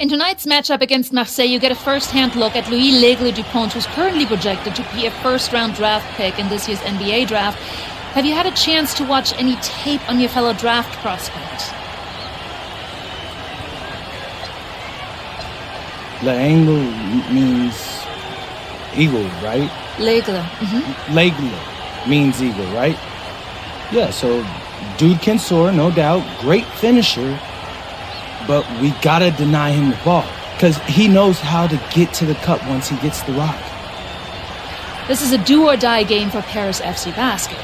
In tonight's matchup against Marseille, you get a first-hand look at Louis L'Aigle Dupont, who's currently projected to be a first-round draft pick in this year's NBA draft. Have you had a chance to watch any tape on your fellow draft prospect? L'Aigle means eagle, right? L'Aigle. L'Aigle means eagle, right? Yeah, so dude can soar, no doubt. Great finisher. But we gotta deny him the ball because he knows how to get to the cup once he gets the rock. This is a do-or-die game for Paris FC Basket.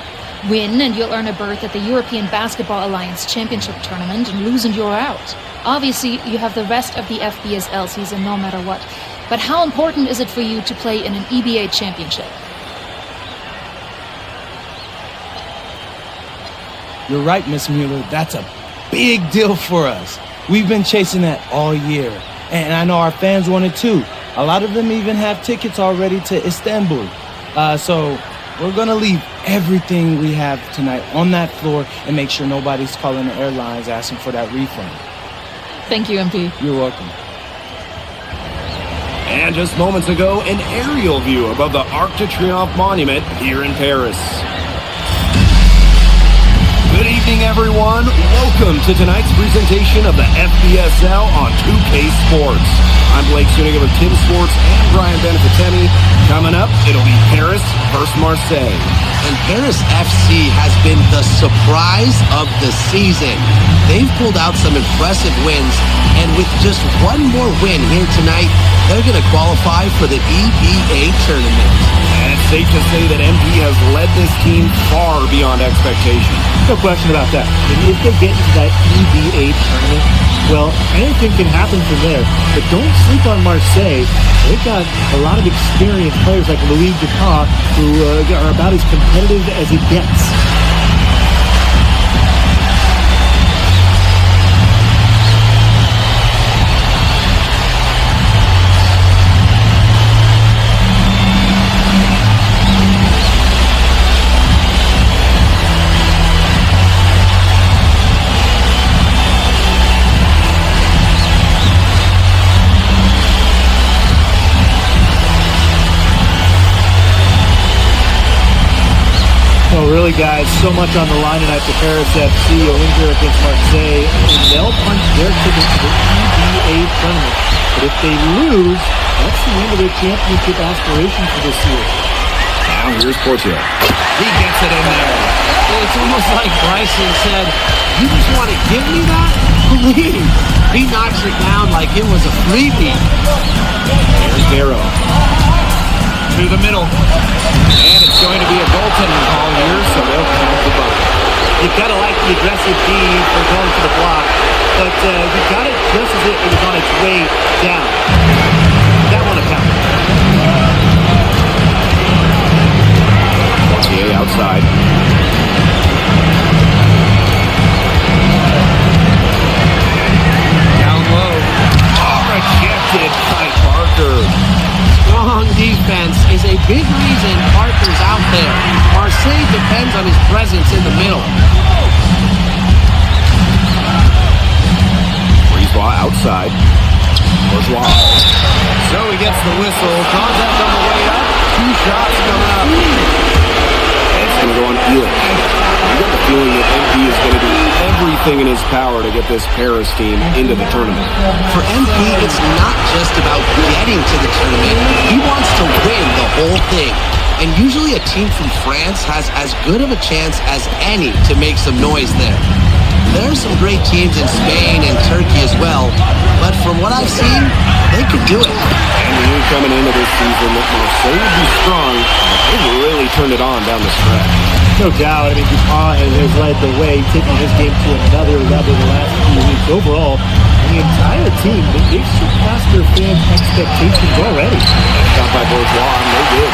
Win and you'll earn a berth at the European Basketball Alliance Championship Tournament, and lose and you're out. Obviously, you have the rest of the FBSL season no matter what. But how important is it for you to play in an EBA championship? You're right, Miss Mueller. That's a big deal for us. We've been chasing that all year, and I know our fans want it too. A lot of them even have tickets already to Istanbul. So we're going to leave everything we have tonight on that floor and make sure nobody's calling the airlines asking for that refund. Thank you, MP. You're welcome. And just moments ago, an aerial view above the Arc de Triomphe monument here in Paris. Good evening, everyone. Welcome to tonight's presentation of the FBSL on 2K Sports. I'm Blake Suniga with Tim Sports and Brian Benefitemi. Coming up, it'll be Paris versus Marseille. And Paris FC has been the surprise of the season. They've pulled out some impressive wins, and with just one more win here tonight, they're going to qualify for the EBA tournament. And it's safe to say that MP has led this team far beyond expectation. No question about that. And if they get into that EBA tournament, well, anything can happen from there. But don't sleep on Marseille. They've got a lot of experienced players like Louis Dupont, who are about as competitive as it gets. Well, really, guys, so much on the line tonight for Paris FC, a win here against Marseille, and they'll punch their ticket to the EBA tournament. But if they lose, that's the end of their championship aspirations for this year. Now here's Portier. He gets it in there. It's almost like Bryson said, "You just want to give me that? Please." He knocks it down like it was a freebie. Here's Darrow. To the middle. And it's going to be a goaltending call here, so they'll count the bucket. You've got to like the aggressive D for going to the block, but you got it just as it was on its way down. That one accounted. Portier outside. Down low. Oh, rejected by Parker. Strong defense is a big reason Parker's out there. Marseille depends on his presence in the middle. Bourgeois outside. Bourgeois. So he gets the whistle. Contact on the way up. 2 shots coming up. And it's going to go on Felix. You get the feeling that MP is going to do everything in his power to get this Paris team into the tournament. For MP, it's not just about getting to the tournament. He wants to win the whole thing. And usually a team from France has as good of a chance as any to make some noise there. There are some great teams in Spain and Turkey as well, but from what I've seen, they could do it. And we knew coming into this season that Marseille would be strong, but they really turned it on down the stretch. No doubt. I mean, Dupont has led the way, taking his game to another level the last few weeks. Overall, the entire team, they've surpassed their fans' expectations already. Shot by Bourgeois, and they did.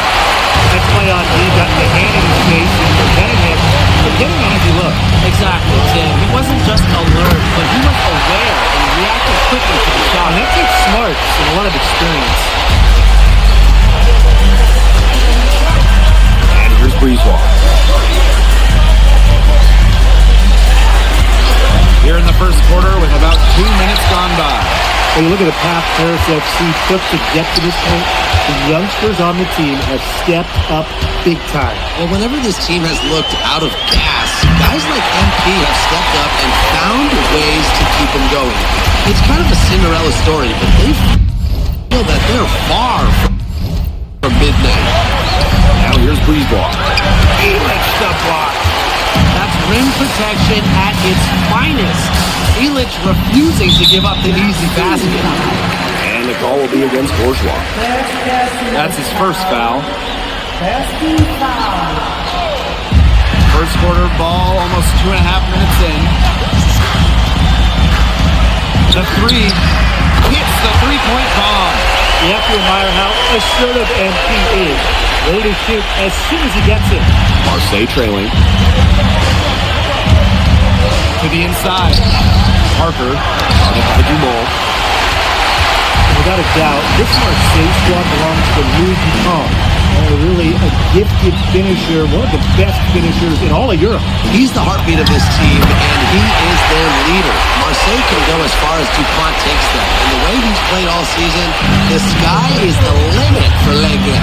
That play on D got the hand in his face and prevented him from getting an easy look. Exactly, Tim. He wasn't just alert, but he was aware and reacted quickly to the shot. And that takes smarts and a lot of experience. And here's Bourgeois. Here in the first quarter with about 2 minutes gone by. When you look at the path Paris FC took to get to this point, the youngsters on the team have stepped up big time. Well, whenever this team has looked out of gas, guys like MP have stepped up and found ways to keep them going. It's kind of a Cinderella story, but they feel that they're far from midnight. Now here's Breezeball. Felix the block. That's rim protection at its finest. Felix refusing to give up the easy basket. And the call will be against Bourgeois. That's his first foul. First quarter ball, almost 2.5 minutes in. The three hits the three-point bomb. You have to admire how assertive MP is. Ready to shoot as soon as he gets it. Marseille trailing. To the inside. Parker. Guarded by Dumont. Without a doubt, this Marseille squad belongs to Louis Vuitton. Really a gifted finisher, one of the best finishers in all of Europe. He's the heartbeat of this team, and he is their leader. Marseille can go as far as DuPont takes them. And the way he's played all season, the sky is the limit for Legia.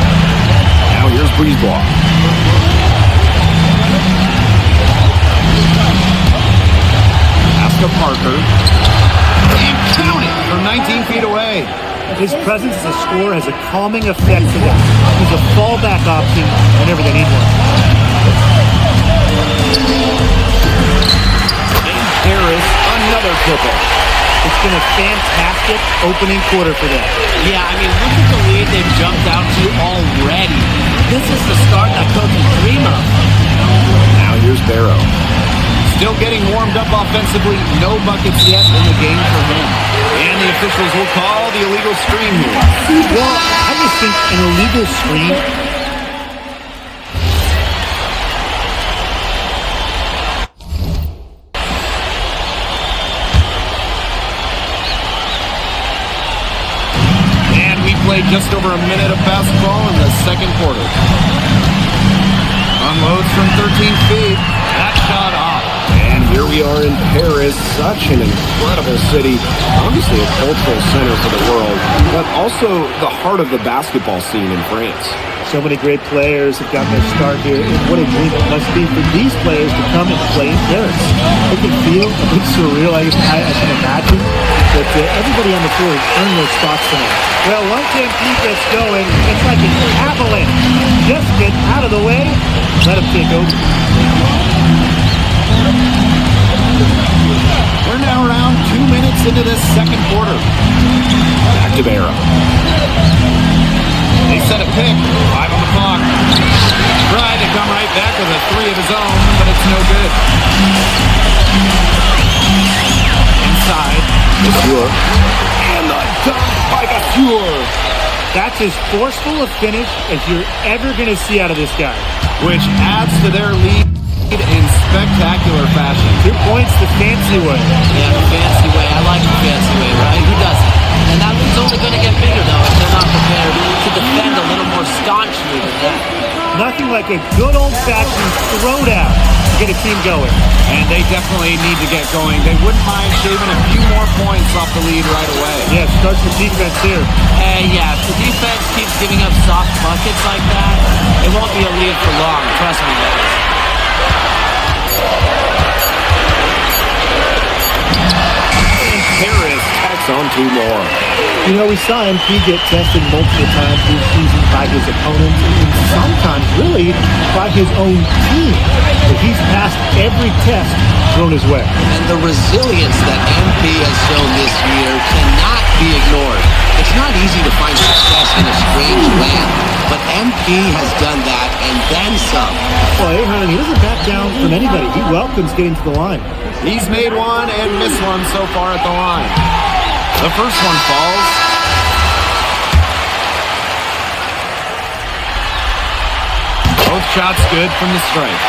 Now here's Breezeball. Aska Parker. And count it from 19 feet away. His presence as a scorer has a calming effect for them. He's a fallback option whenever they need one. In Paris, another triple. It's been a fantastic opening quarter for them. Yeah, I mean, look at the lead they've jumped out to already. This is the start that coaches dream of. Now here's Barrow. Still getting warmed up offensively. No buckets yet in the game for him. And the officials will call the illegal screen here. Well, I just think an illegal screen. And we played just over a minute of basketball in the second quarter. Unloads from 13 feet. That shot off. And here we are in Paris, such an incredible city. Obviously a cultural center for the world, but also the heart of the basketball scene in France. So many great players have gotten their start here, and what a dream it must be for these players to come and play in Paris. It can feel a bit surreal, I can imagine, but everybody on the floor has earned their spots tonight. Well, once MP gets going, it's like an avalanche. Just get out of the way, let him take over. We're now around 2 minutes into this second quarter. Back to Barrow. They set a pick. 5 on the clock. Tried to come right back with a three of his own, but it's no good. Inside. Gassure. And the dunk by Gassure. That's as forceful a finish as you're ever going to see out of this guy. Which adds to their lead in spectacular fashion. 2 points the fancy way. Yeah, the fancy way. I like the fancy way, right? Who doesn't? And that lead's only going to get bigger, though, if they're not prepared to defend a little more staunchly than that. Nothing like a good old-fashioned throwdown to get a team going. And they definitely need to get going. They wouldn't mind shaving a few more points off the lead right away. Yeah, starts with defense here. Yeah, if the defense keeps giving up soft buckets like that, it won't be a lead for long. Trust me, guys. Paris tacks on 2 more. You know, we saw MP get tested multiple times this season by his opponents and sometimes really by his own team. But he's passed every test thrown his way. And the resilience that MP has shown this year cannot be ignored. It's not easy to find success in a strange land, but MP has done that and then some. Well, Ahern, he doesn't back down from anybody. He welcomes getting to the line. He's made one and missed one so far at the line. The first one falls. Both shots good from the strike.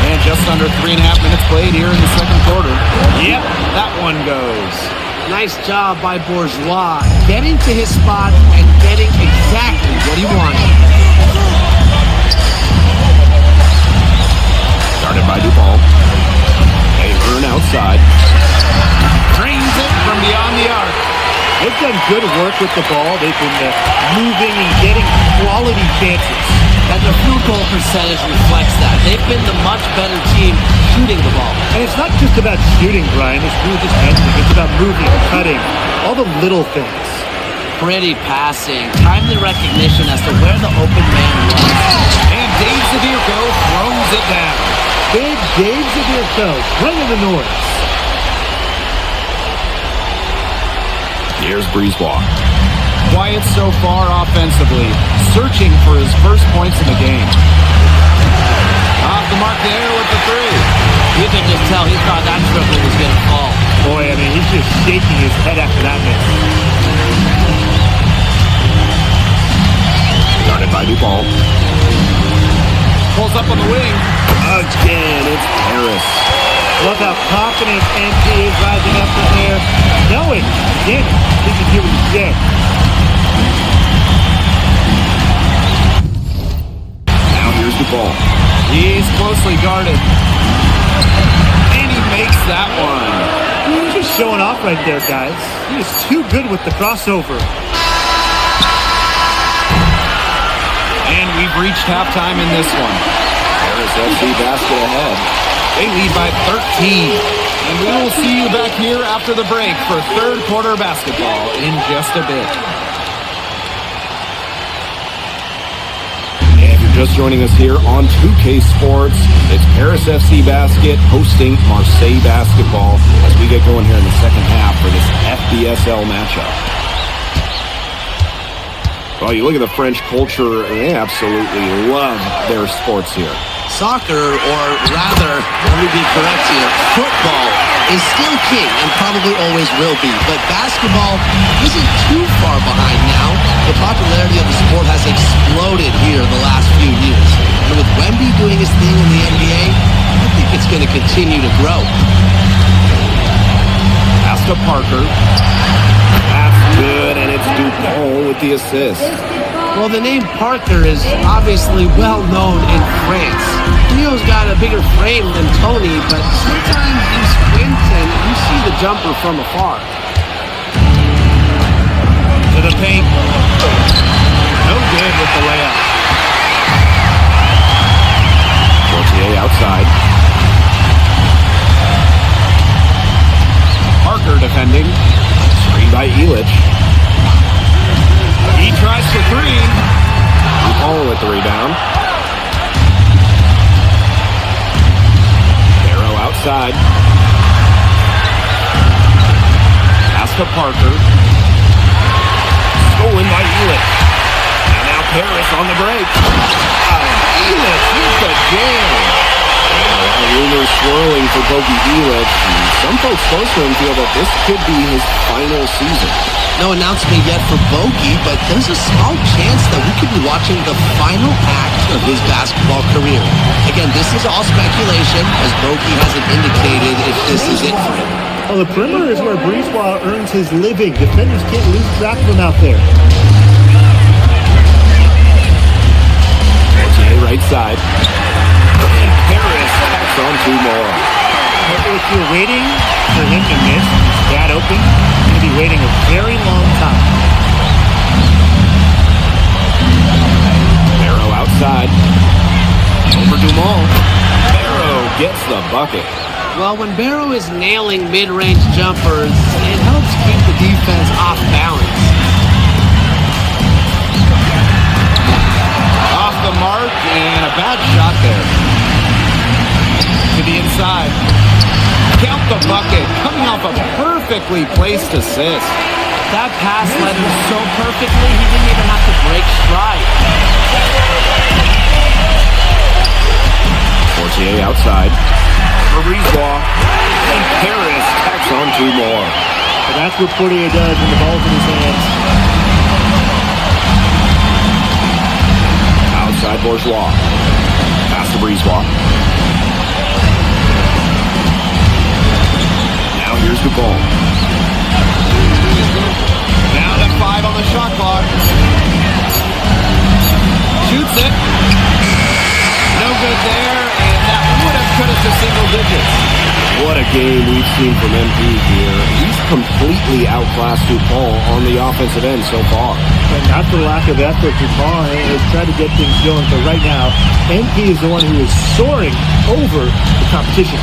And just under 3.5 minutes played here in the second quarter. Yep, that one goes. Nice job by Bourgeois, getting to his spot and getting exactly what he wanted. Started by Dupont. Ahern outside. Drains it from beyond the arc. They've done good work with the ball. They've been moving and getting quality chances. And the field goal percentage reflects that. They've been the much better team shooting the ball. And it's not just about shooting, Brian. It's really just mentioning. It's about moving, cutting, all the little things. Pretty passing, timely recognition as to where the open man was. And Dave Zadirko throws it down. Big Dave Zadirko, bringing the noise. Here's Breezewalk. Quiet so far offensively, searching for his first points in the game. Off the mark there with the three. You can just tell he thought that triple was going to fall. Boy, I mean, he's just shaking his head after that miss. Guarded by Duvall. Pulls up on the wing. Again, it's Harris. Love how confident NP is rising up from there, knowing, again, he can do what he did. Now here's Duvall. He's closely guarded. And he makes that one. He's just showing off right there, guys. He is too good with the crossover. And we've reached halftime in this one. Paris FC basket ahead. They lead by 13. And we will see you back here after the break for third quarter basketball in just a bit. And if you're just joining us here on 2K Sports, it's Paris FC Basket hosting Marseille basketball as we get going here in the second half for this FBSL matchup. Well, you look at the French culture, they absolutely love their sports here. Soccer, or rather, let me be correct here, football is still king and probably always will be. But basketball isn't too far behind now. The popularity of the sport has exploded here in the last few years. And with Wemby doing his thing in the NBA, I think it's going to continue to grow. Pass to Parker. That's good, and it's Dupont with the assist. Well, the name Parker is obviously well known in France. Leo's got a bigger frame than Tony, but sometimes you squint and you see the jumper from afar. To the paint. No good with the layup. Fortier outside. Parker defending. Screen by Illich. He tries for three. Dupont with the rebound. Barrow outside. Pass to Parker. Stolen by Illich. And now Paris on the break. Illich with the jam. Rumors swirling for Bogey Illich. Some folks close to him feel that this could be his final season. No announcement yet for Bogey, but there's a small chance that we could be watching the final act of his basketball career. Again, this is all speculation, as Bogey hasn't indicated if this is it for him. Well, the perimeter is where Breezewalk earns his living. Defenders can't lose track of him out there. Fortier right side. And Paris tacks on two more. If you're waiting for him to miss that open, you're going to be waiting a very long time. Barrow outside. Over Dumont. Barrow gets the bucket. Well, when Barrow is nailing mid-range jumpers, it helps keep the defense off balance. Off the mark and a bad shot there. To the inside. Count the bucket. Coming off a perfectly placed assist. That pass led him so perfectly, he didn't even have to break stride. Fortier outside. For Breezewalk. And Paris tacks on two more. But that's what Fortier does when the ball's in his hands. Outside Bourgeois. Pass to Breezewalk. Now here's Dupont. Down to 5 on the shot clock. Shoots it. No good there, and that would have cut it to single digits. What a game we've seen from MP here, he's completely outclassed DuPont on the offensive end so far. And not for lack of effort, DuPont has tried to get things going, but right now, MP is the one who is soaring over the competition.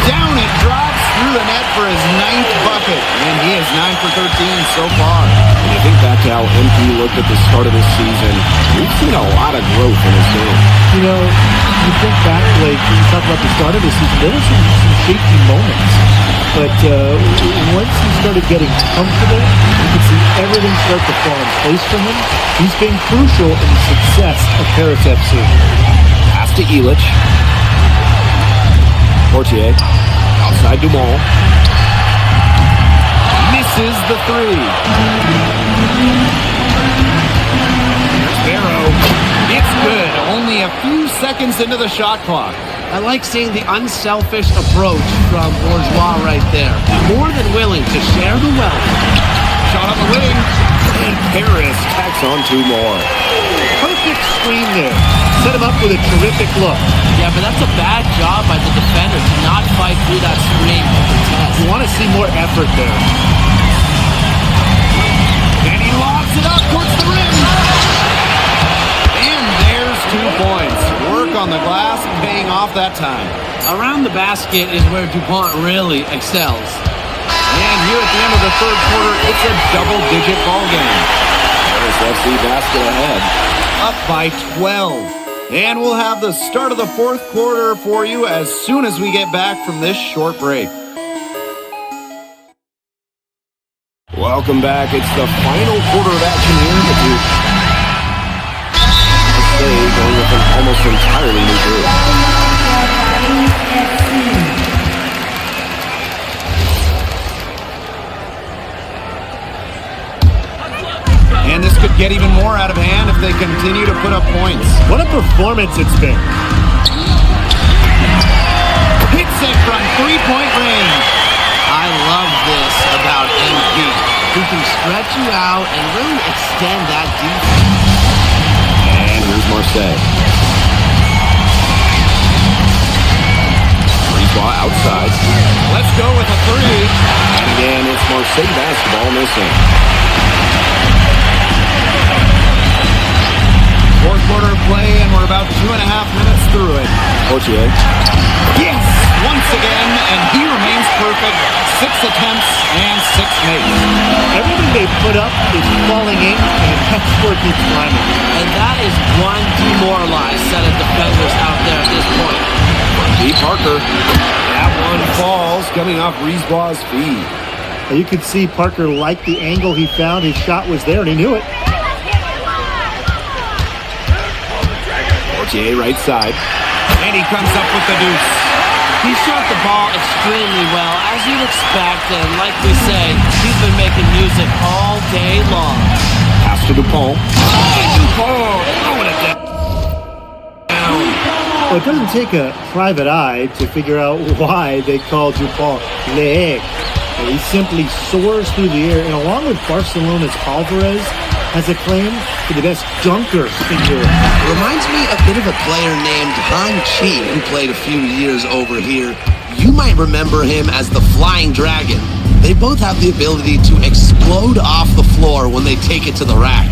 Down it drops through the net for his 9th bucket, and he is 9 for 13 so far. And you think back to how MP looked at the start of this season, we've seen a lot of growth in his game. You know, you think back, like, when you talk about the start of the season, there were some shaky moments. But once he started getting comfortable, you could see everything start to fall in place for him. He's been crucial in the success of Paris FC. Pass to Illich. Portier, outside Dumont. Misses the 3. There's Barrow. It's good. Only a few seconds into the shot clock. I like seeing the unselfish approach from Bourgeois right there. More than willing to share the wealth. Shot on the wing. And Paris tacks on 2 more. Perfect screen there. Set him up with a terrific look. Yeah, but that's a bad job by the defender to not fight through that screen with the test. You want to see more effort there. And he lobs it up towards the rim. And there's 2 points. Work on the glass paying off that time. Around the basket is where DuPont really excels. And here at the end of the 3rd quarter, it's a double-digit ball game. Paris FC basket ahead. Up by 12. And we'll have the start of the 4th quarter for you as soon as we get back from this short break. Welcome back. It's the final quarter of action here in the Duke. Marseille going with an almost entirely new group. And this could get even more out of hand if they continue to put up points. What a performance it's been. Hits it from 3-point range. I love this about MP. He can stretch you out and really extend that defense. And here's Marseille. Ball outside. Let's go with a 3. And again, it's Marseille basketball missing. 4th quarter of play, and we're about 2.5 minutes through it. Portier. Yes! Once again, and he remains perfect. 6 attempts and 6 makes. Everything they put up is falling in, and the tech score keeps climbing. And that is one demoralized set of defenders out there at this point. D. Parker. That one falls, coming off Brisebois' feed. And you could see Parker liked the angle he found. His shot was there, and he knew it. Portier right side. And he comes up with the deuce. He shot the ball extremely well, as you'd expect, and like we say, he's been making music all day long. Pass to DuPont. DuPont throwing it down. Well, it doesn't take a private eye to figure out why they call DuPont Le Egg. He simply soars through the air, and along with Barcelona's Alvarez, has a claim to the best dunker in Europe. Reminds me a bit of a player named Han Chi, who played a few years over here. You might remember him as the Flying Dragon. They both have the ability to explode off the floor when they take it to the rack.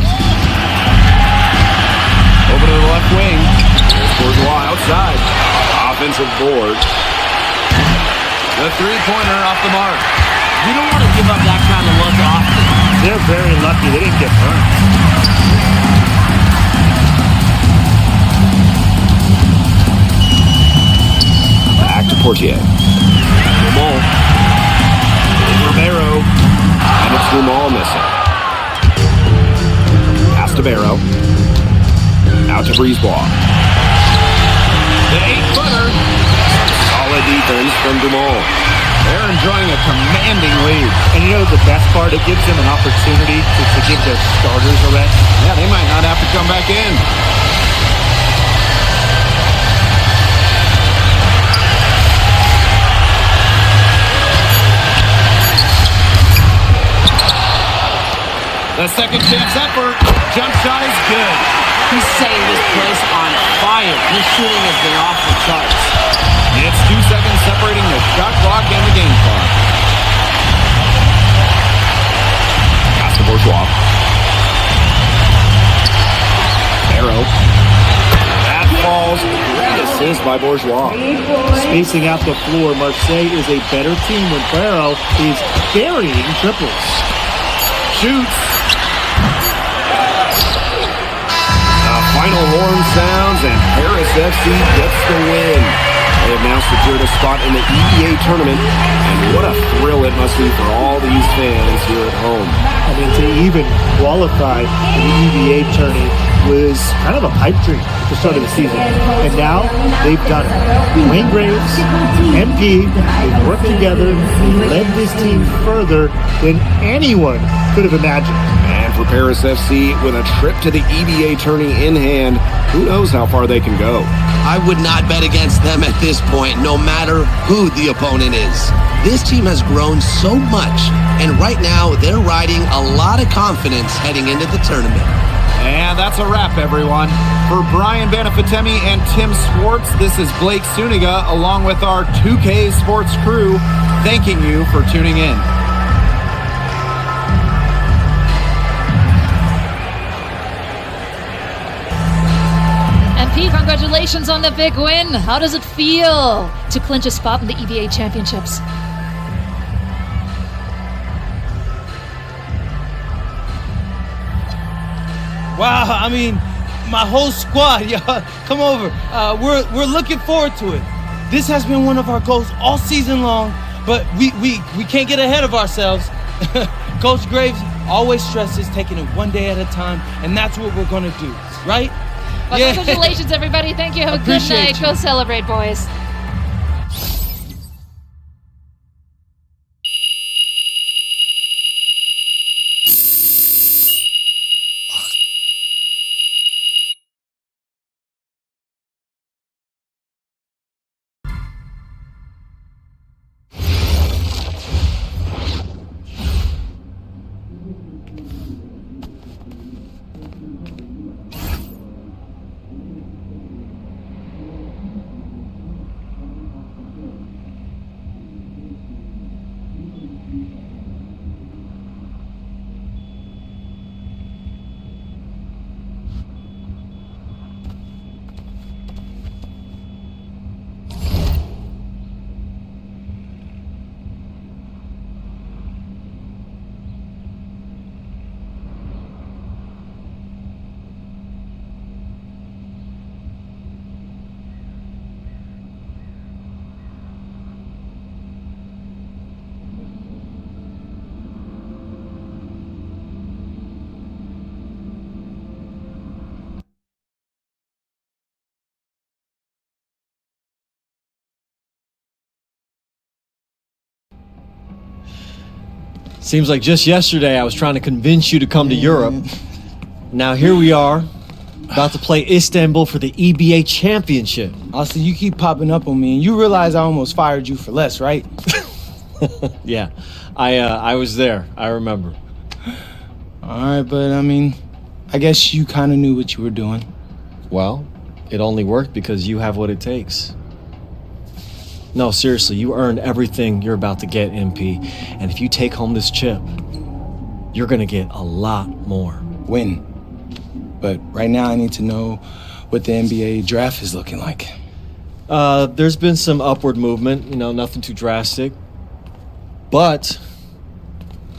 Over to the left wing. There's Bourgeois outside. Offensive board. The 3-pointer off the mark. You don't want to give up that kind of look often. They're very lucky they didn't get burned. Back to Portier. Dumont. Romero. And it's Dumont missing. Pass to Barrow. Out to Brisebois. The 8-footer. Solid defense from Dumont. They're enjoying a commanding lead. And you know the best part? It gives them an opportunity to give their starters a rest. Yeah, they might not have to come back in. The second chance effort. Jump shot is good. He's setting this place on fire. His shooting has been off the charts. It's 2 seconds separating the shot clock and the game clock. Pass to Bourgeois. Barrow. That falls. Great assist by Bourgeois. Spacing out the floor, Marseille is a better team when Barrow is burying triples. Shoots. The final horn sounds and Paris FC gets the win. They have now secured a spot in the EVA tournament, and what a thrill it must be for all these fans here at home. I mean, to even qualify in the EVA tourney was kind of a pipe dream at the start of the season. And now they've done it. Wayne Graves, MP, they've worked together, they've led this team further than anyone could have imagined. And for Paris FC, with a trip to the EVA tourney in hand, who knows how far they can go. I would not bet against them at this point, no matter who the opponent is. This team has grown so much, and right now they're riding a lot of confidence heading into the tournament. And that's a wrap, everyone. For Brian Banafitemi and Tim Swartz, this is Blake Suniga, along with our 2K Sports crew, thanking you for tuning in. MP, congratulations on the big win. How does it feel to clinch a spot in the EVA Championships? Wow, I mean, my whole squad, y'all, come over. We're looking forward to it. This has been one of our goals all season long, but we can't get ahead of ourselves. Coach Graves always stresses taking it one day at a time, and that's what we're going to do, right? Well, congratulations, everybody. Thank you. Have a good Appreciate night. you. Go celebrate, boys. Seems like just yesterday I was trying to convince you to come to Europe. Now here we are, about to play Istanbul for the EBA Championship. Austin, you keep popping up on me, and you realize I almost fired you for less, right? Yeah, I was there. I remember. All right, but I mean, I guess you kind of knew what you were doing. Well, it only worked because you have what it takes. No, seriously, you earned everything you're about to get, MP. And if you take home this chip, you're gonna get a lot more. Win. But right now I need to know what the NBA draft is looking like. There's been some upward movement, nothing too drastic. But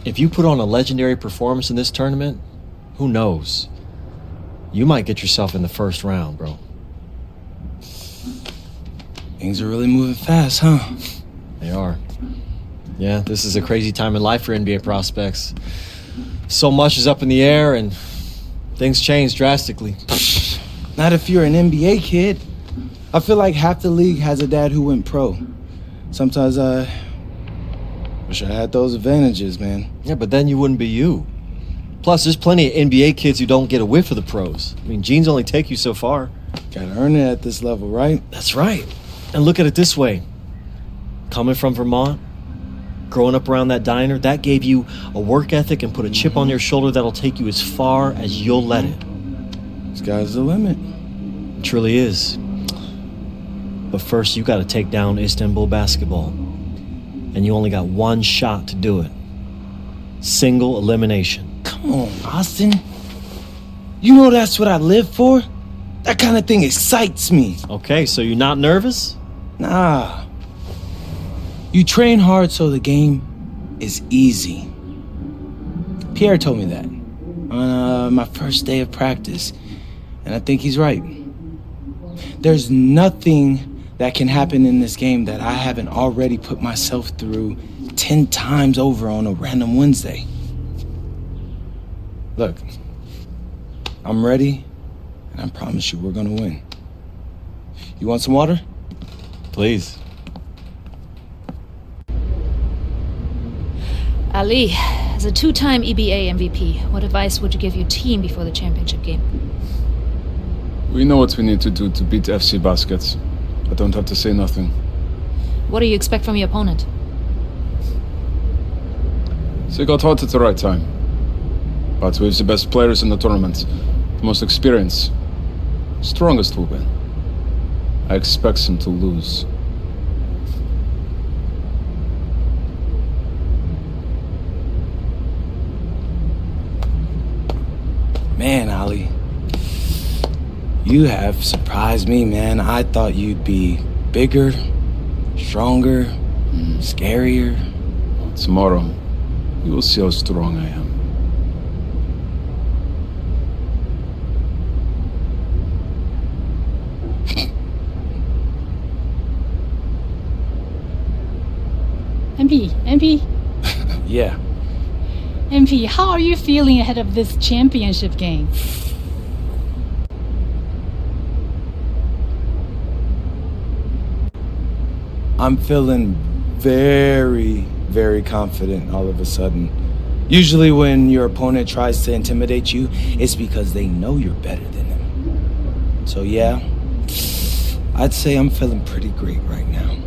if you put on a legendary performance in this tournament, who knows? You might get yourself in the first round, bro. Things are really moving fast, huh? They are. Yeah, this is a crazy time in life for NBA prospects. So much is up in the air and things change drastically. Not if you're an NBA kid. I feel like half the league has a dad who went pro. Sometimes I wish I had those advantages, man. Yeah, but then you wouldn't be you. Plus, there's plenty of NBA kids who don't get a whiff of the pros. I mean, genes only take you so far. Gotta earn it at this level, right? That's right. And look at it this way. Coming from Vermont, growing up around that diner, that gave you a work ethic and put a chip on your shoulder that'll take you as far as you'll let it. Sky's the limit. It truly is. But first, you got to take down Istanbul basketball. And you only got one shot to do it. Single elimination. Come on, Austin. You know that's what I live for? That kind of thing excites me. Okay, so you're not nervous? Nah. You train hard so the game is easy. Pierre told me that on my first day of practice, and I think he's right. There's nothing that can happen in this game that I haven't already put myself through 10 times over on a random Wednesday. Look, I'm ready, and I promise you we're gonna win. You want some water? Please. Ali, as a two-time EBA MVP, what advice would you give your team before the championship game? We know what we need to do to beat FC Baskets. I don't have to say nothing. What do you expect from your opponent? They got hot at the right time. But with the best players in the tournament, the most experienced, strongest will win. I expect them to lose. Man, Ali, you have surprised me, man. I thought you'd be bigger, stronger, scarier. Tomorrow, you will see how strong I am. MP, Yeah. MP, how are you feeling ahead of this championship game? I'm feeling very, very confident all of a sudden. Usually when your opponent tries to intimidate you, it's because they know you're better than them. So yeah, I'd say I'm feeling pretty great right now.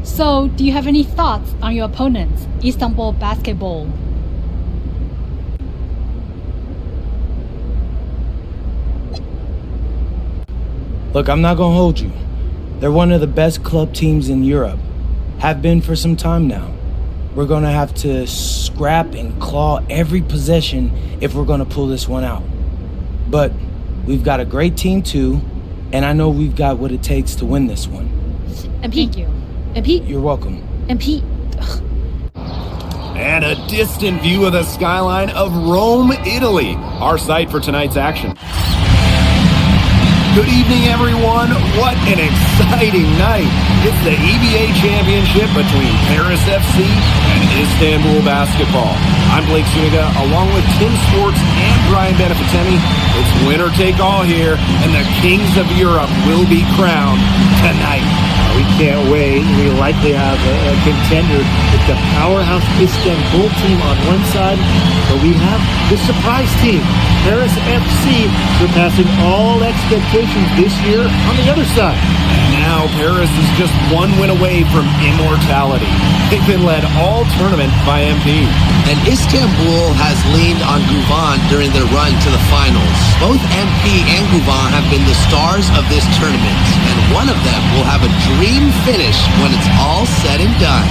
So, do you have any thoughts on your opponents, Istanbul basketball? Look, I'm not gonna hold you. They're one of the best club teams in Europe. Have been for some time now. We're gonna have to scrap and claw every possession if we're gonna pull this one out. But we've got a great team too, and I know we've got what it takes to win this one. MP? Thank you. MP? You're welcome. MP? And a distant view of the skyline of Rome, Italy, our site for tonight's action. Good evening, everyone. What an exciting night. It's the EBA championship between Paris FC and Istanbul basketball. I'm Blake Suniga, along with Tim Sports and Brian Beneficenti. It's winner take all here, and the kings of Europe will be crowned tonight. We can't wait. We likely have a contender with the powerhouse Istanbul team on one side, but we have the surprise team, Paris FC, surpassing all expectations this year on the other side. Now Paris is just one win away from immortality. They've been led all tournament by MP. And Istanbul has leaned on Guvan during their run to the finals. Both MP and Guvan have been the stars of this tournament, and one of them will have a dream finish when it's all said and done.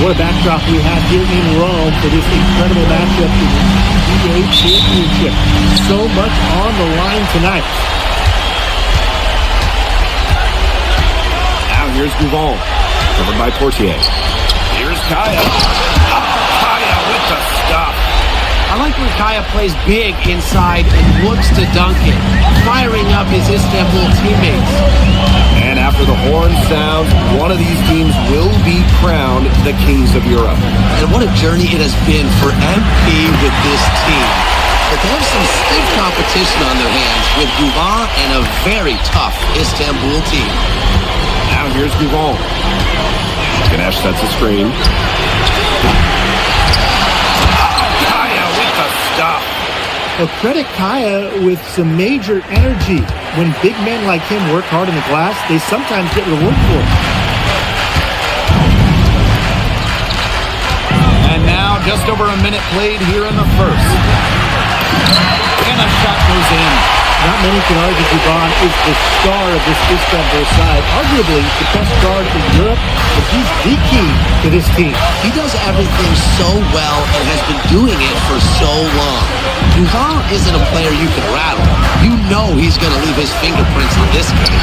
What a backdrop we have here in Rome for this incredible matchup in the EBA Championship. So much on the line tonight. Now here's Guvan, covered by Portier. Here's Kaya. Kaya with the stuff. I like when Kaya plays big inside and looks to dunk it, firing up his Istanbul teammates. And after the horn sounds, one of these teams will be crowned the kings of Europe. And what a journey it has been for MP with this team. But they have some stiff competition on their hands with Guvan and a very tough Istanbul team. Now here's Duval. Ganesh sets a screen. Kaya with the stop. Well, credit Kaya with some major energy. When big men like him work hard in the glass, they sometimes get rewarded for it. And now just over a minute played here in the first. And a shot goes in. Not many can argue Duvan is the star of this Istanbul side. Arguably the best guard in Europe, but he's the key to this team. He does everything so well and has been doing it for so long. Duval isn't a player you can rattle. You know he's going to leave his fingerprints on this game.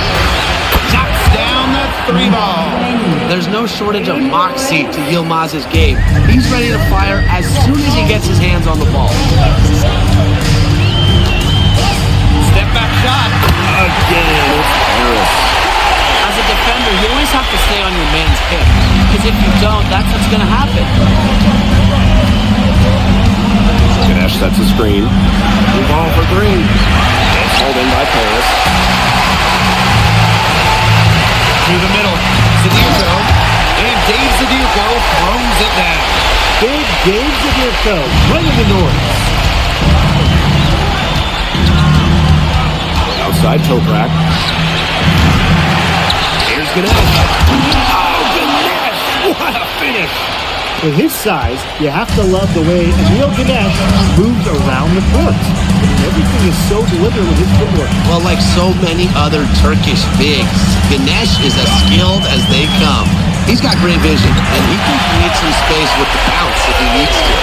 Knocks down the 3 ball. There's no shortage of moxie to Yilmaz's game. He's ready to fire as soon as he gets his hands on the ball. Step back shot. Again, it's Harris. As a defender, you always have to stay on your man's hip. Because if you don't, that's what's going to happen. Ganesh sets a screen. Duval for 3. It's hauled in by Paris. Through the middle. Zadirko. And Dave Zadirko throws it down. Big Dave Zadirko running the north. Outside Toprak. Here's Ganesh. Oh, Ganesh! What a finish! With his size, you have to love the way Emil Ganesh moves around the court. Everything is so deliberate with his footwork. Well, like so many other Turkish bigs, Ganesh is as skilled as they come. He's got great vision, and he can create some space with the bounce if he needs to.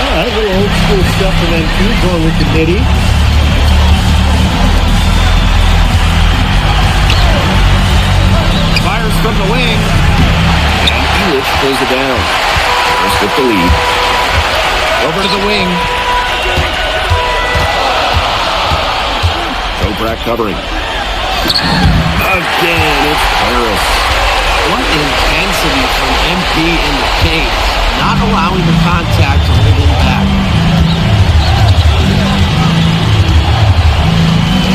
All right, a little old school stuff from NQ going with the nitty. Fires from the wing. And Illich pulls it down. First with the lead. Over to the wing. Toprak covering. Again, it's Harris. What intensity from MP in the paint, not allowing the contact to hold him back.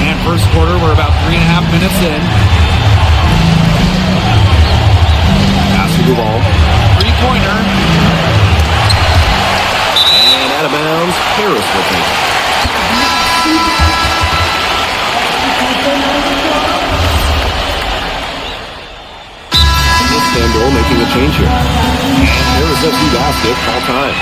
And first quarter, we're about 3.5 minutes in. Pass to Duval. 3-pointer. And out of bounds, Harris will take it. Istanbul making a change here. And Harris FC basket, all time.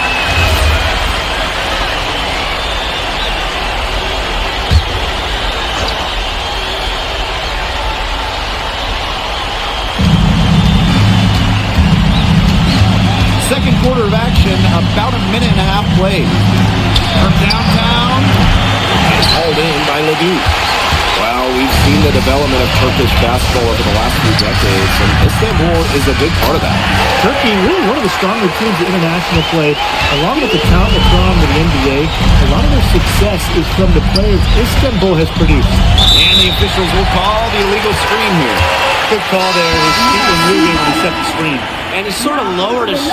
Second quarter of action, about 1.5 minutes played. From downtown. And hauled in by Ledoux. Well, we've seen the development of Turkish basketball over the last few decades, and Istanbul is a big part of that. Turkey, really one of the stronger teams in international play, along with the talent that's gone to the NBA. A lot of their success is from the players Istanbul has produced. And the officials will call the illegal screen here. Good call there. His feet were moving when he set the screen. And he sort of lowered his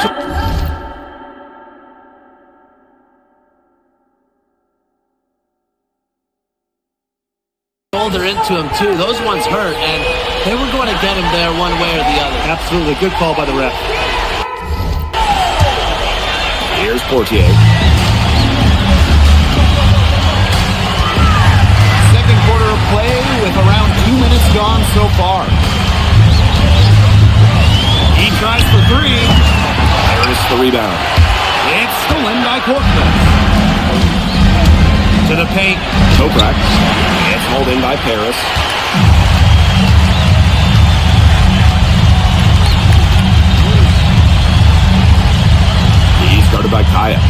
shoulder into him too. Those ones hurt, and they were going to get him there one way or the other. Absolutely. Good call by the ref. Here's Portier. Second quarter of play with around 2 minutes gone so far. He tries for 3. Harris the rebound. It's stolen by Korkmaz. To the paint. Toprak. It's hauled in by Paris. He's guarded by Kaya.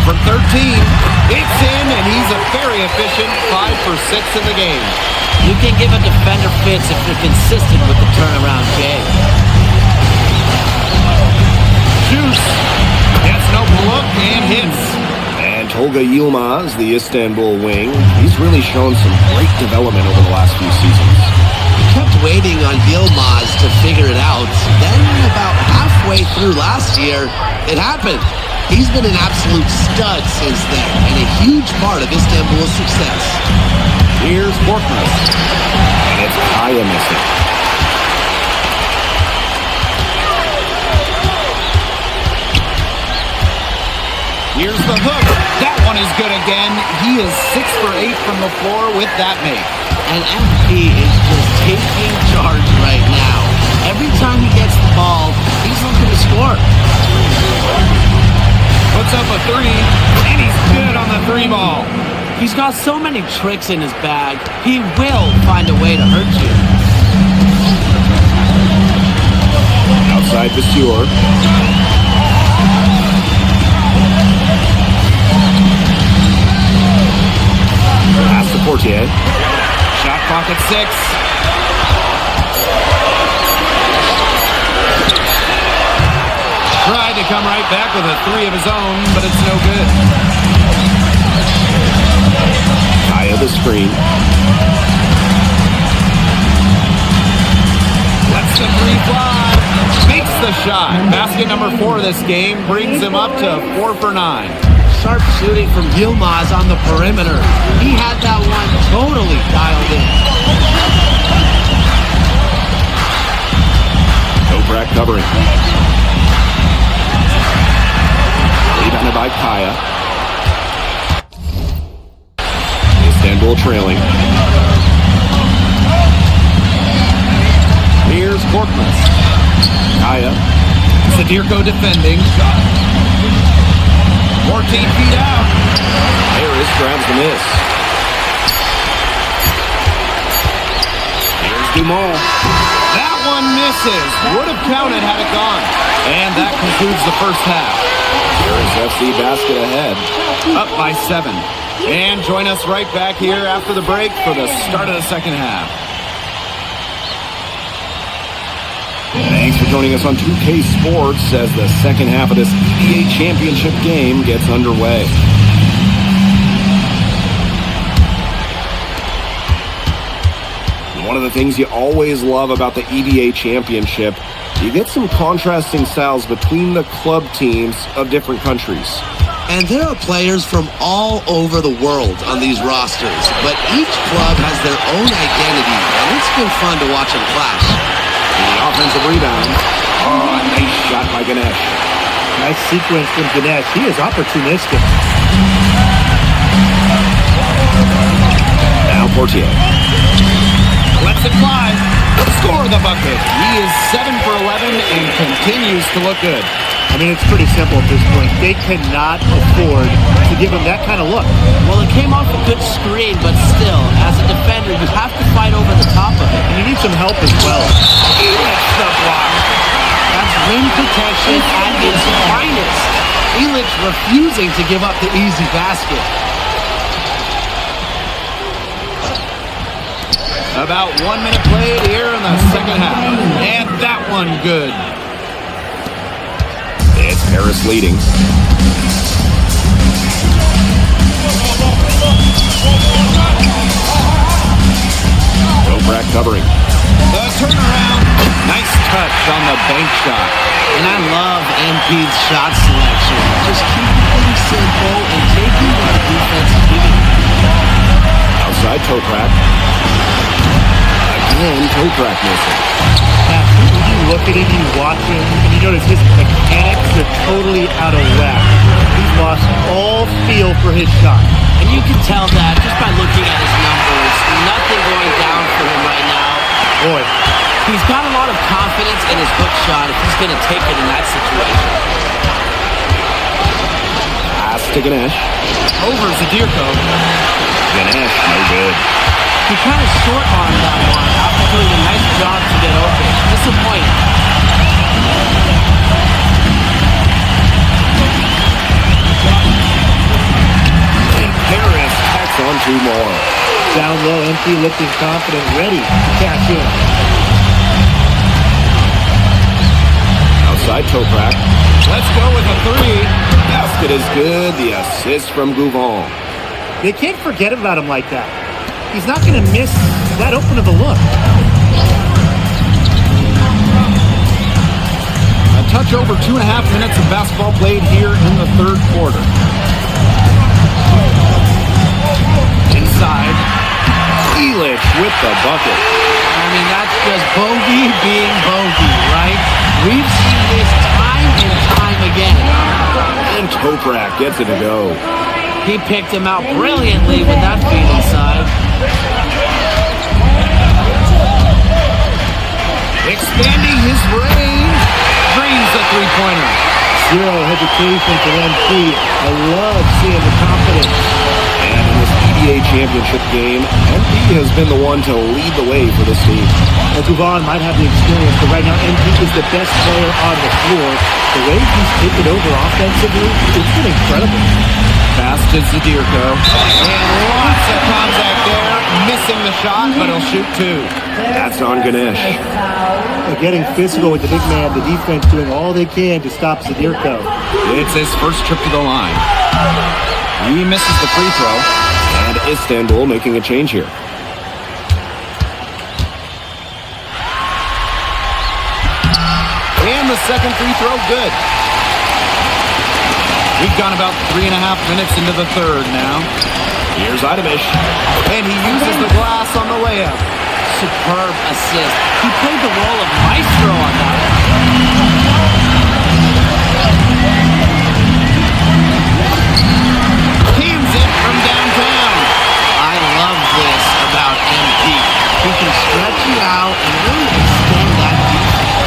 From 13, it's in, and he's a very efficient 5 for 6 in the game. You can give a defender fits if you're consistent with the turnaround game. Juice gets no look and hits. And Tolga Yilmaz, the Istanbul wing, he's really shown some great development over the last few seasons. Kept waiting on Yilmaz to figure it out. Then about halfway through last year, it happened. He's been an absolute stud since then, and a huge part of Istanbul's success. Here's Korkmaz. And it's Kaya missing. Here's the hook. That one is good again. He is 6 for 8 from the floor with that make. And MP is just taking charge right now. Every time he gets the ball, he's looking to score. Puts up a three, and he's good on the three ball. He's got so many tricks in his bag, he will find a way to hurt you. Outside Vasseur. Pass to Portier. Shot clock at 6. Tried to come right back with a three of his own, but it's no good. Kaya the screen. Lets the three fly. Makes the shot. Basket number 4 of this game brings him up to 4 for 9. Sharp shooting from Yilmaz on the perimeter. He had that one totally dialed in. Toprak covering. Rebounded by Kaya. Istanbul trailing. Here's Korkmaz. Kaya. Sadirko defending. 14 feet out. Harris grabs the miss. Here's Dumont. That one misses. Would have counted had it gone. And that concludes the first half. Harris FC basket ahead. Up by 7. And join us right back here after the break for the start of the second half. Thanks for joining us on 2K Sports as the second half of this EBA championship game gets underway. One of the things you always love about the EBA championship, you get some contrasting styles between the club teams of different countries. And there are players from all over the world on these rosters, but each club has their own identity, and it's been fun to watch them clash. The offensive rebound. Oh, nice shot by Ganesh. Nice sequence from Ganesh. He is opportunistic. Now Portier. Lets it fly. Score the bucket. He is 7 for 11 and continues to look good. I mean, it's pretty simple at this point. They cannot afford to give him that kind of look. Well, it came off a good screen, but still, as a defender, you have to fight over the top of it. And you need some help as well. He lets the block. That's rim protection at its finest. Illich refusing to give up the easy basket. About 1 minute played here in the second half. And that one good. It's Harris leading. Toprak covering. The turnaround. Nice touch on the bank shot. And I love MP's shot selection. Just keeping things simple and taking what the defense is giving you. Outside Toprak. Again, Toprak missing. Now, when you look at him, you watch him, and you notice his mechanics are totally out of whack. He's lost all feel for his shot. And you can tell that just by looking at his numbers. Nothing going down for him right now. Boy, He's got a lot of confidence in his hook shot if he's going to take it in that situation. Pass to Ganesh. Over Zadirko. Ganesh, no good. He kind of short-armed that one after doing a nice job to get open. Disappointing. And Harris tacks on 2 more. down low, MP looking confident, ready to cash in. Outside Toprak. Let's go with a 3. Basket is good. The assist from Gouvon. They can't forget about him like that. He's not going to miss that open of the look. A touch over 2.5 minutes of basketball played here in the third quarter. Inside, Illich with the bucket. I mean, that's just bogey being bogey, right? We've seen this time and time again. And Toprak gets it to go. He picked him out brilliantly with that feed inside. Expanding his range. Drains the three-pointer. Zero hesitation for MP. I love seeing the confidence. And in this EDA championship game, MP has been the one to lead the way for this team. Well, Gouvan might have the experience, but right now MP is the best player on the floor. The way he's taken over offensively, it's been incredible. Pass to Zadirko. And lots of contact there. Missing the shot, but he'll shoot two. That's on Ganesh. They're getting physical with the big man. The defense doing all they can to stop Zadirko. It's his first trip to the line. He misses the free throw. And Istanbul making a change here. And the second free throw, good. We've gone about 3.5 minutes into the third now. Here's Idamish. And he uses the glass on the layup. Superb assist. He played the role of maestro on that. Cans it from downtown. I love this about MP. He can stretch you out and really extend that defense.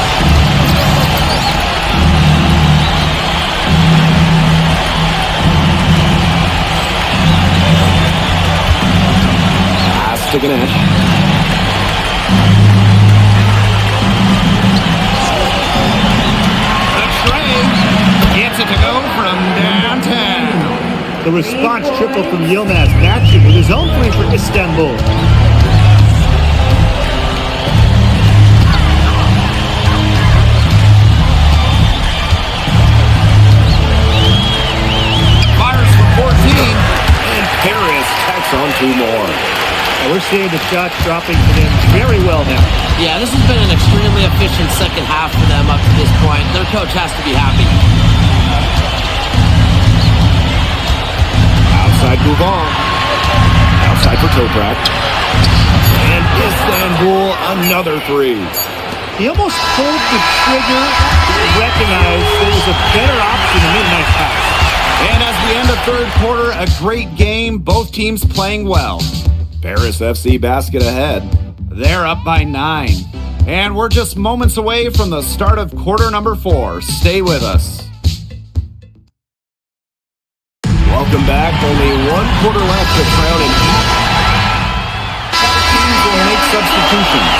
Pass to Ganesh. The tray gets it to go from downtown. The response triple from Yilmaz, matching with his own three for Istanbul. Fires for 14. And Paris tacks on two more. And we're seeing the shots dropping for them very well now. Yeah, this has been an extremely efficient second half for them up to this point. Their coach has to be happy. Outside Gouvan. Outside for Toprak. And Istanbul, another three. He almost pulled the trigger, recognized there was a better option to make a nice pass. And as we end the third quarter, a great game. Both teams playing well. Paris FC basket ahead. They're up by 9. And we're just moments away from the start of quarter number 4. Stay with us. Welcome back. Only one quarter left to crown an Teams will make substitutions.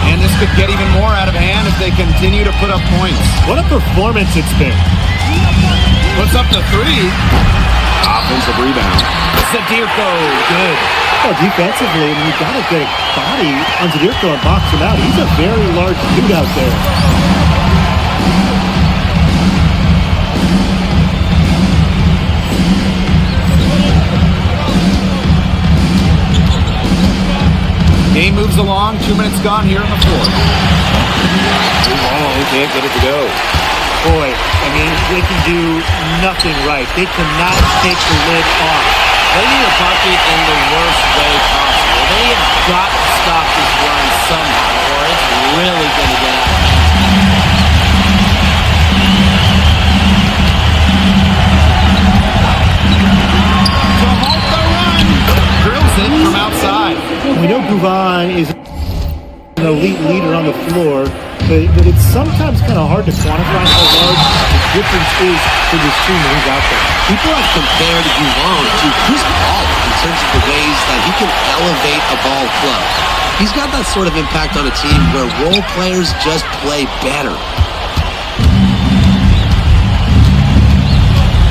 And this could get even more out of hand if they continue to put up points. What a performance it's been. Puts up the 3. offensive rebound. Zadirko, good. Oh, defensively, and you got to get a body on Zadirko and box him out. He's a very large dude out there. Game moves along. 2 minutes gone here in the fourth. Oh, can't get it to go. Boy, I mean, they can do nothing right. They cannot take the lid off. They need a bucket in the worst way possible. They have got to stop this run somehow, or it's really going to get out of hand. To halt the run. Drills it from outside. We know Gouvan is an elite leader on the floor, but it's sometimes kind of hard to quantify how large the difference is for this team when he's out there. People have compared Gouvan to Chris Paul in terms of the ways that he can elevate a ball club. He's got that sort of impact on a team where role players just play better.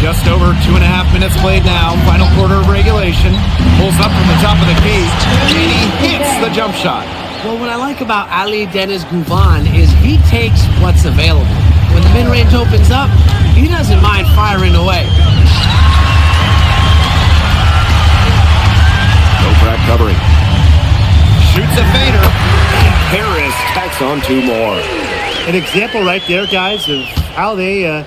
Just over 2.5 minutes played now. Final quarter of regulation. Pulls up from the top of the key. And he hits the jump shot. Well, what I like about Ali Deniz Gouvan is he takes what's available. When the mid-range opens up, he doesn't mind firing away. Toprak covering. Shoots a fader. Harris tacks on two more. An example right there, guys, of how they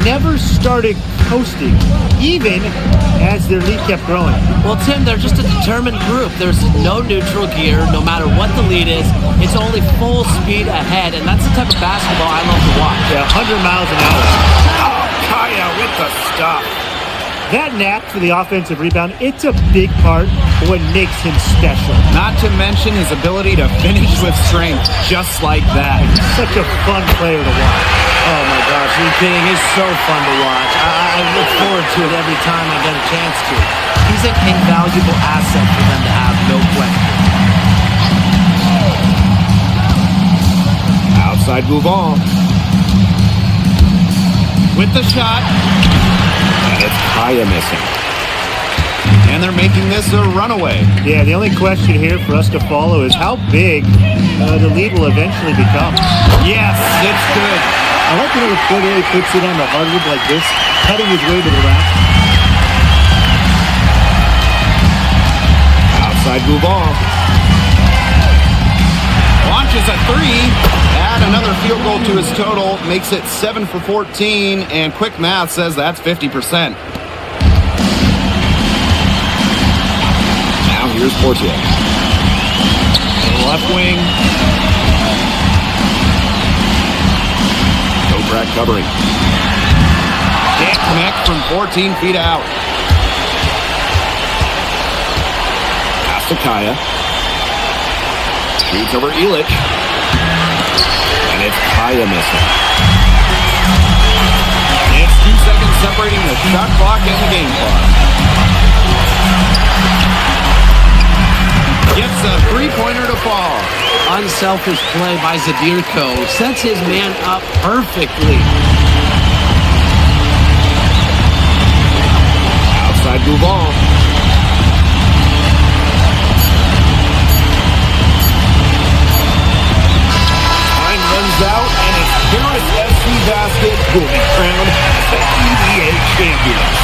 never started coasting, even as their lead kept growing. Well, Tim, they're just a determined group. There's no neutral gear, no matter what the lead is. It's only full speed ahead, and that's the type of basketball I love to watch. Yeah, 100 miles an hour. Oh, Kaya with the stop. That knack for the offensive rebound, it's a big part of what makes him special. Not to mention his ability to finish with strength, just like that. Such a fun player to watch. Oh my gosh, are you kidding? He's so fun to watch. I look forward to it every time I get a chance to. He's an invaluable asset for them to have, no question. Outside move on. With the shot, And it's Kaya missing. and they're making this a runaway. Yeah, the only question here for us to follow is how big the lead will eventually become. Yes, it's good. I like the way Corday puts it on the hardwood like this, cutting his way to the rack. Outside move on. Launches a three. Add another field goal to his total. Makes it 7 for 14. And quick math says that's 50%. Now here's Portier. Left wing. No crack covering. Can't connect from 14 feet out. Pass to Kaya. Shoots over Elich. And it's Kaya missing. It's 2 seconds separating the shot clock and the game clock. Gets a three-pointer to fall. Unselfish play by Zadirko. Sets his man up perfectly. Outside move on. Time runs out, and it's Paris FC Basket who will be crowned the EVA champions.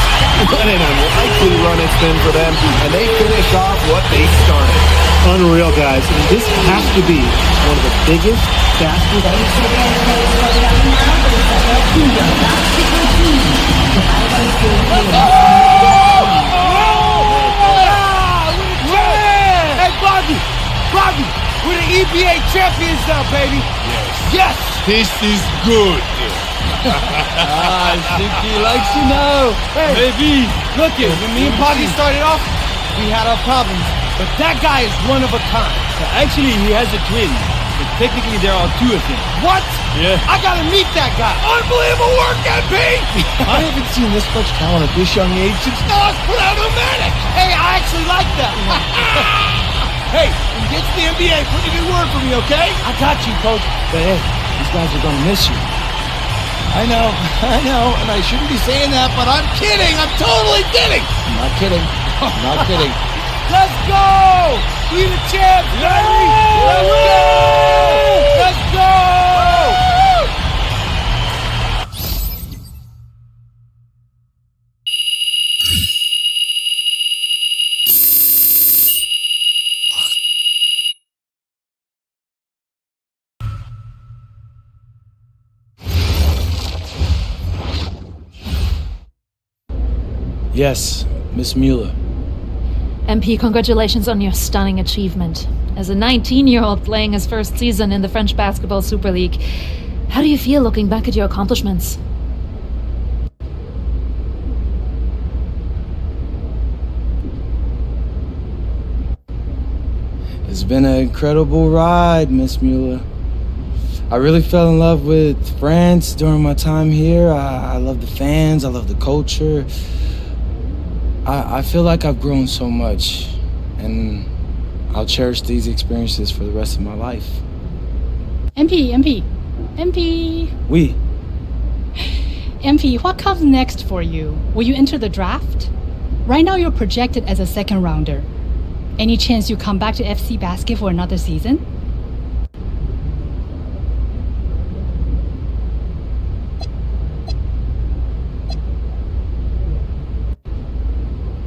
What an unlikely run it's been for them, and they finish off what they started. Unreal, guys. I mean, this has to be one of the biggest basketball. Hey, Bobby, we're the EBA champions now, baby. Yes. This is good. I think he likes you now. Hey, Maybe. look it. When me and Bobby started off, we had our problems, but that guy is one of a kind. Actually, he has a twin. But technically, there are two of them. What? Yeah. I gotta meet that guy. Unbelievable work, MP. I haven't seen this much talent at this young age since Stars put out a manic. Hey, I actually like that one. Hey, when you get to the NBA, put in a good word for me, okay? I got you, coach. But hey, these guys are gonna miss you. I know, and I shouldn't be saying that, but I'm kidding. I'm totally kidding. I'm not kidding. I'm not kidding. Let's go! We the champs, baby! Let's go! Let's go! Yes, Miss Mueller. MP, congratulations on your stunning achievement. As a 19-year-old playing his first season in the French Basketball Super League, how do you feel looking back at your accomplishments? It's been an incredible ride, Miss Mueller. I really fell in love with France during my time here. I love the fans, I love the culture. I feel like I've grown so much, and I'll cherish these experiences for the rest of my life. MP. Oui. MP, what comes next for you? Will you enter the draft? Right now you're projected as a second rounder. Any chance you come back to FC Basket for another season?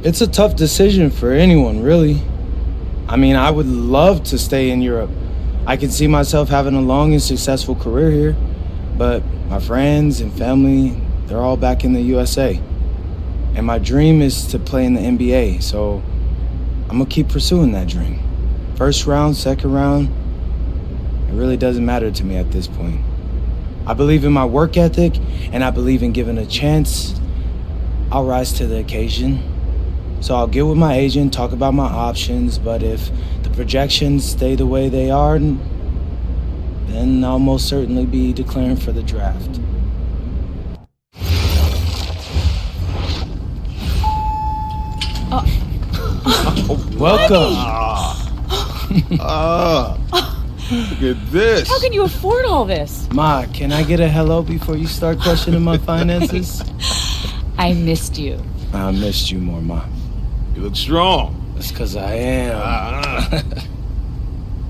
It's a tough decision for anyone, really. I mean, I would love to stay in Europe. I can see myself having a long and successful career here, but my friends and family, they're all back in the USA. And my dream is to play in the NBA, so I'm gonna keep pursuing that dream. First round, second round, it really doesn't matter to me at this point. I believe in my work ethic, and I believe in giving a chance. I'll rise to the occasion. So I'll get with my agent, talk about my options, but if the projections stay the way they are, then I'll most certainly be declaring for the draft. Welcome. Look at this. How can you afford all this? Ma, can I get a hello before you start questioning my finances? I missed you. I missed you more, Ma. You look strong. That's because I am.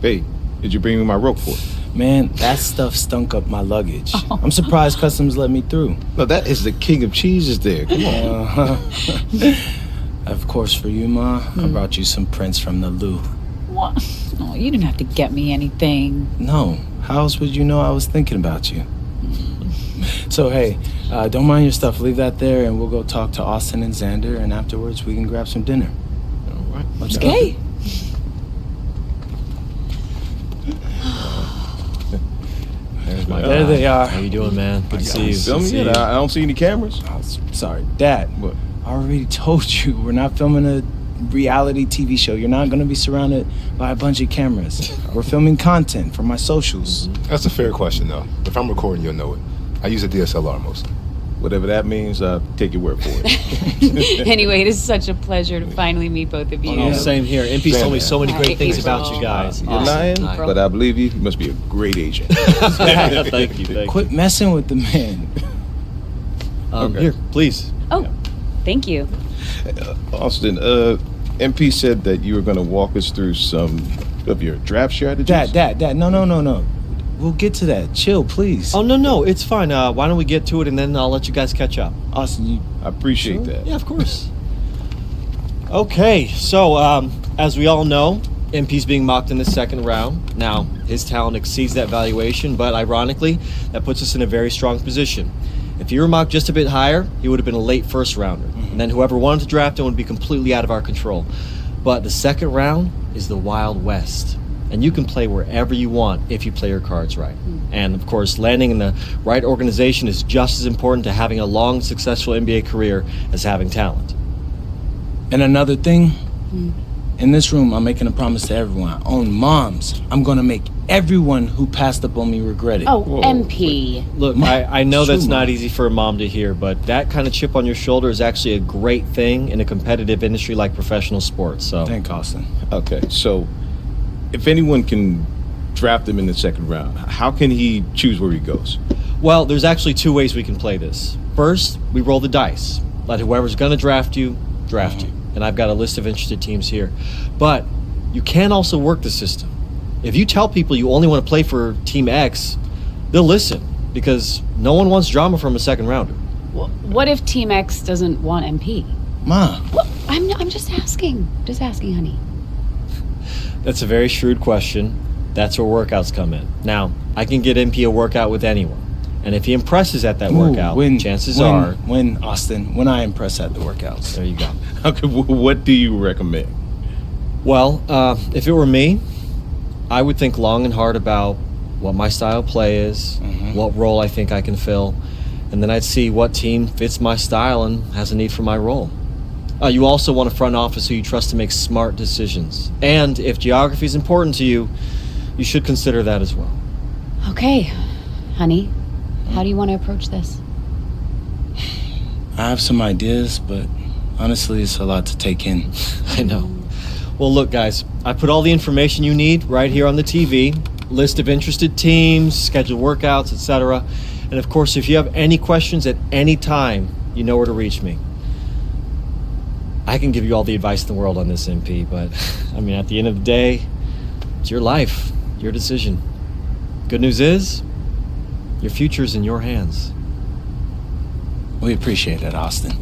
Hey, did you bring me my rope for it? Man, that stuff stunk up my luggage. I'm surprised customs let me through. No, that is the king of cheeses there. Come on. Of course, for you, Ma, I brought you some prints from the Louvre. What? Oh, you didn't have to get me anything. No, how else would you know I was thinking about you? So, hey, don't mind your stuff. Leave that there, and we'll go talk to Austin and Xander, and afterwards we can grab some dinner. All right. Let's go. Okay. There's my There guy. they are. How you doing, man? Good to see you. Film Good to see yet? you. I don't see any cameras. Oh, sorry, Dad. What? I already told you, we're not filming a reality TV show. You're not going to be surrounded by a bunch of cameras. We're filming content for my socials. That's a fair question, though. If I'm recording, you'll know it. I use a DSLR mostly. Whatever that means, take your word for it. Anyway, it is such a pleasure to finally meet both of you. Oh, same here. MP's told me so many All great right, things April. about you guys. You're lying, Nice. but I believe you. You must be a great agent. Thank you. Thank you. Quit messing with the man. Okay. Here, please. Oh, thank you. Austin, MP said that you were going to walk us through some of your draft strategies. Dad, no. We'll get to that. Chill, please. Oh, no, it's fine. Why don't we get to it, and then I'll let you guys catch up. Austin, you... I appreciate that. Yeah, of course. Okay, so as we all know, MP's being mocked in the second round. Now, his talent exceeds that valuation, but ironically, that puts us in a very strong position. If he were mocked just a bit higher, he would have been a late first rounder. And then whoever wanted to draft him would be completely out of our control. But the second round is the Wild West. And you can play wherever you want if you play your cards right. And of course, landing in the right organization is just as important to having a long, successful NBA career as having talent. And another thing, in this room, I'm making a promise to everyone. I own moms. I'm gonna make everyone who passed up on me regret it. Oh, MP. Look, I know True, that's not Mom. easy for a mom to hear, but that kind of chip on your shoulder is actually a great thing in a competitive industry like professional sports. So, Thank Austin. Okay, so if anyone can draft him in the second round, how can he choose where he goes? well, there's actually two ways we can play this. First, we roll the dice. Let whoever's going to draft you. And I've got a list of interested teams here. But you can also work the system. If you tell people you only want to play for Team X, they'll listen because no one wants drama from a second rounder. What if Team X doesn't want MP? Ma. Well, I'm just asking. Just asking, honey. That's a very shrewd question. That's where workouts come in. Now, I can get MP a workout with anyone. And if he impresses at that workout, chances are... When I impress at the workouts. There you go. Okay, what do you recommend? Well, if it were me, I would think long and hard about what my style of play is, what role I think I can fill, and then I'd see what team fits my style and has a need for my role. You also want a front office who you trust to make smart decisions. And if geography is important to you, you should consider that as well. Okay, honey. How do you want to approach this? I have some ideas, but honestly, it's a lot to take in. I know. Well, look, guys, I put all the information you need right here on the TV. List of interested teams, scheduled workouts, etc. And of course, if you have any questions at any time, you know where to reach me. I can give you all the advice in the world on this, MP, but I mean, at the end of the day, it's your life, your decision. Good news is, your future's in your hands. We appreciate it, Austin.